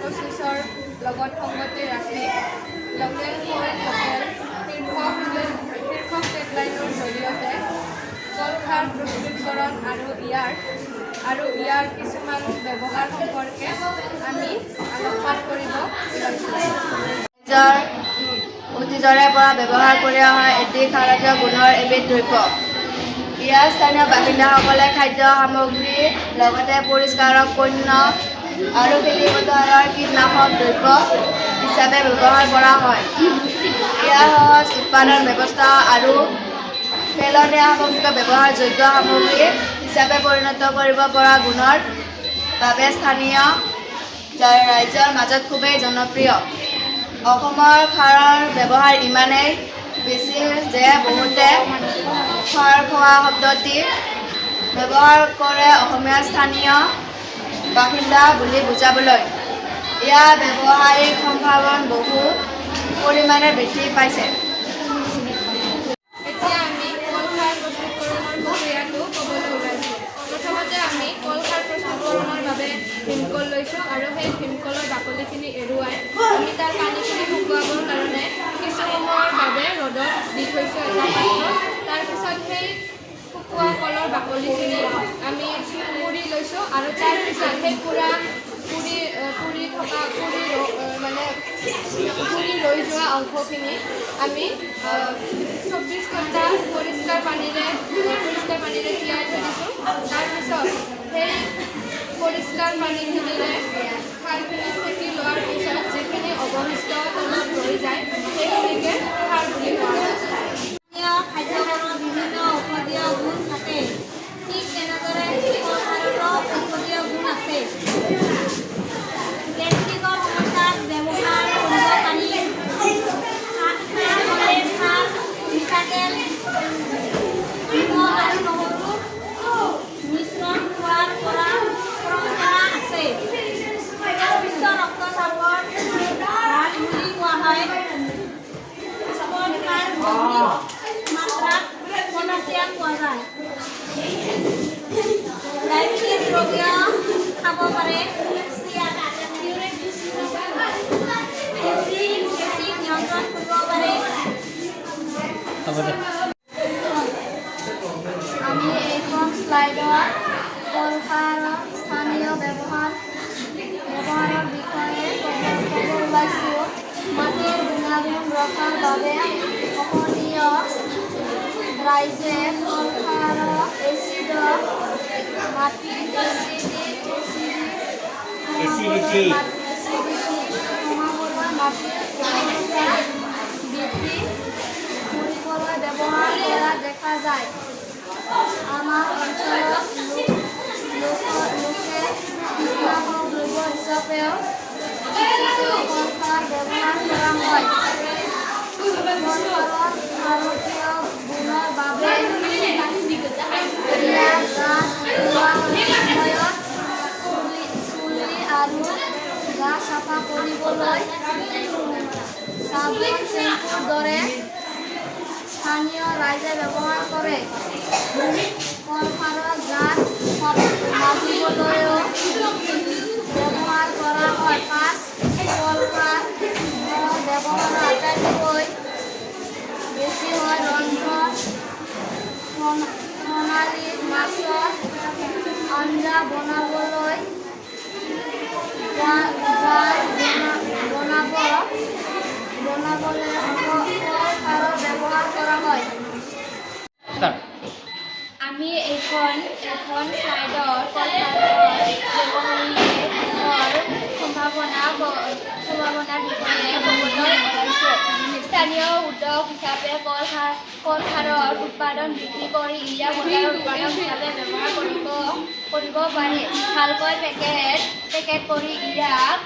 2025 লগত সংগতি ৰাখি লোকেল ফৰ ভোকেল শীৰ্ষক টেগলাইনৰ জৰিয়তে কলখাৰ প্ৰস্তুতকৰণ আৰু ইয়াৰ কিছুমান ব্যৱহাৰ সম্পৰ্কে আমি আলোকপাত কৰিব লৈছোঁ। অতীজৰে পৰা ব্যৱহাৰ কৰি অহা এটি খাৰজাতীয় গুণৰ এবিধ দ্ৰব্য। ইয়াৰ স্থানীয় বাসিন্দাসকলে খাদ্য সামগ্ৰী লগতে পৰিষ্কাৰক পণ্য আৰু খেতিপথাৰৰ কীটনাশক দ্ৰব্য হিচাপে ব্যৱহাৰ কৰা হয়। ইয়াৰ সহজ উৎপাদন ব্যৱস্থা আৰু পেলনীয়া সামগ্ৰীক ব্যৱহাৰযোগ্য সামগ্ৰী হিচাপে পৰিণত কৰিব পৰা গুণৰ বাবে স্থানীয় ৰাইজৰ মাজত খুবেই জনপ্ৰিয়। অসমৰ খাৰৰ ব্যৱহাৰ ইমানেই বেছি যে বহুতে খাৰ খোৱা শব্দটি ব্যৱহাৰ কৰে অসমীয়া স্থানীয় বাসিন্দা বুলি বুজাবলৈ। ইয়াৰ ব্যৱহাৰিক সম্ভাৱনা বহু পৰিমাণে বৃদ্ধি পাইছে। এতিয়া আমি কলখাৰ প্ৰস্তুতকৰণৰ প্ৰক্ৰিয়াটো ক'বলৈ ওলাইছোঁ। প্ৰথমতে আমি কলখাৰ প্ৰস্তুতকৰণৰ বাবে ভীমকল লৈছোঁ আৰু সেই ভীমকলৰ বাকলিখিনি এৰুৱাই আমি তাৰ পানীখিনি শুকুৱাবৰ কাৰণে কিছু সময়ৰ বাবে ৰ'দত দি থৈছোঁ এটা পাত্ৰত। তাৰপিছত সেই শুকোৱা কলৰ বাকলিখিনি আমি পুৰি লৈছোঁ আৰু তাৰপিছত সেই পুৰি ৰৈ যোৱা অংশখিনি আমি 24 ঘণ্টা পৰিষ্কাৰ পানীৰে তিয়াই থৈ দিছোঁ। তাৰপিছত সেই পৰিষ্কাৰ পানীখিনিৰে খাৰখিনি চেকি লোৱাৰ পিছত যিখিনি অৱশিষ্ট তলত ৰৈ যায় সেইখিনিকে খাৰ বুলি কোৱা হয়। খাদ্যবোৰৰ বিভিন্ন ঔষধীয় গুণ থাকে। ঠিক তেনেদৰে কলখাৰৰো ঔষধীয় গুণ আছে। গেষ্ট্ৰিকৰ সমস্যাত ব্যৱহাৰ কৰিব পাৰি। মিঠাতেল আৰু নহৰু মিশ্ৰণ খোৱাৰ পৰা পৰম্পৰা আছে। উচ্চ ৰক্তচাপৰ হ্ৰাস বুলি কোৱা হয়। কলখাৰ মাত্ৰাত পটাছিয়াম পোৱা যায়। ডায়েবেটিছ ৰোগীয়ে খাব পাৰে। ইউৰিক এচিড নিয়ন্ত্ৰণ কৰিব পাৰে। আমি এইখন শ্লাইডত কলখাৰৰ স্থানীয় ব্যৱহাৰৰ বিষয়ে ক'ব ওলাইছোঁ। মাটিৰ গুণাগুণ ৰখাৰ বাবে অসমীয়া ৰাইজে কলখাৰক এচিডিটি কমাবলৈ মাটিৰ উৰ্বৰতা বৃদ্ধি কৰিবলৈ ব্যৱহাৰ কৰা দেখা যায়। আমাৰ অঞ্চলত লোকে কীটনাশক দ্ৰব্য হিচাপেও কলখাৰ ব্যৱহাৰ কৰা হয়। কলখাৰৰ ভাৰতীয় গুণৰ বাবে ইয়াৰ গাত লোৱাৰ সময়ত চুলি আৰু গা চাফা কৰিবলৈ চাবোন চেম্পুৰ দৰে স্থানীয় ৰাইজে ব্যৱহাৰ কৰে। কলখাৰৰ গাত মাজিবলৈও ব্যৱহাৰ কৰা হয়। কলখাৰ ব্যৱহাৰ আটাইতকৈ বেছি হয় ৰন্ধন প্ৰণালীত মাছৰ আঞ্জা বনাবলৈ কলখাৰৰ ব্যৱহাৰ কৰা হয়। আমি এইখন শ্লাইডত কলখাৰৰ ব্যৱহাৰৰ সম্ভাৱনাৰ বিষয়ে ক'বলৈ ওলাইছোঁ। স্থানীয় উদ্যোগ হিচাপে কলখাৰৰ উৎপাদন বৃদ্ধি কৰি ইয়াক বজাৰৰ উৎপাদন হিচাপে ব্যৱহাৰ কৰিব পাৰি। ভালকৈ পেকেট কৰি ইয়াক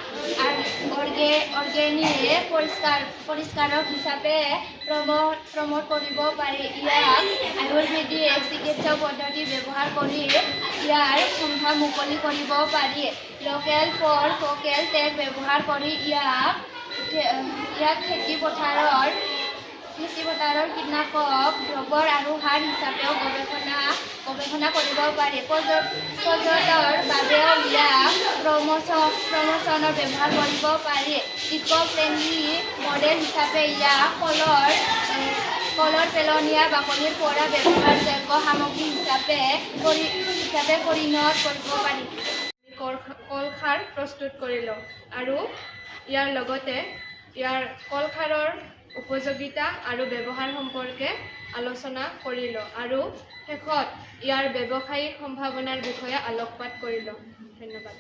অৰ্গেনিক পৰিষ্কাৰক হিচাপে প্ৰমোট কৰিব পাৰি। ইয়াক আয়ুৰ্বেদিক চিকিৎসা পদ্ধতি ব্যৱহাৰ কৰি ইয়াৰ সম্ভাৰ মুকলি কৰিব পাৰি। লোকেল ফৰ ভোকেল টেগ ব্যৱহাৰ কৰি ইয়াক খেতি পথাৰৰ খেতিপথাৰৰ কীটনাশক দ্ৰব্যৰ আৰু সাৰ হিচাপেও গৱেষণা কৰিব পাৰি। পৰ্যটনৰ বাবেও ইয়াক প্ৰমোচনৰ ব্যৱহাৰ কৰিব পাৰি। ইক' ফ্ৰেণ্ডলি মডেল হিচাপে ইয়াক কলৰ পেলনীয়া বাকলিৰ পৰা ব্যৱহাৰযোগ্য সামগ্ৰী হিচাপে পৰিণত কৰিব পাৰি। কলখাৰ প্ৰস্তুত কৰিলোঁ আৰু ইয়াৰ লগতে ইয়াৰ কলখাৰৰ উপযোগিতা আৰু ব্যৱহাৰ সম্পৰ্কে আলোচনা কৰিলোঁ আৰু শেষত ইয়াৰ ব্যৱসায়িক সম্ভাৱনাৰ বিষয়ে আলোকপাত কৰিলোঁ। ধন্যবাদ।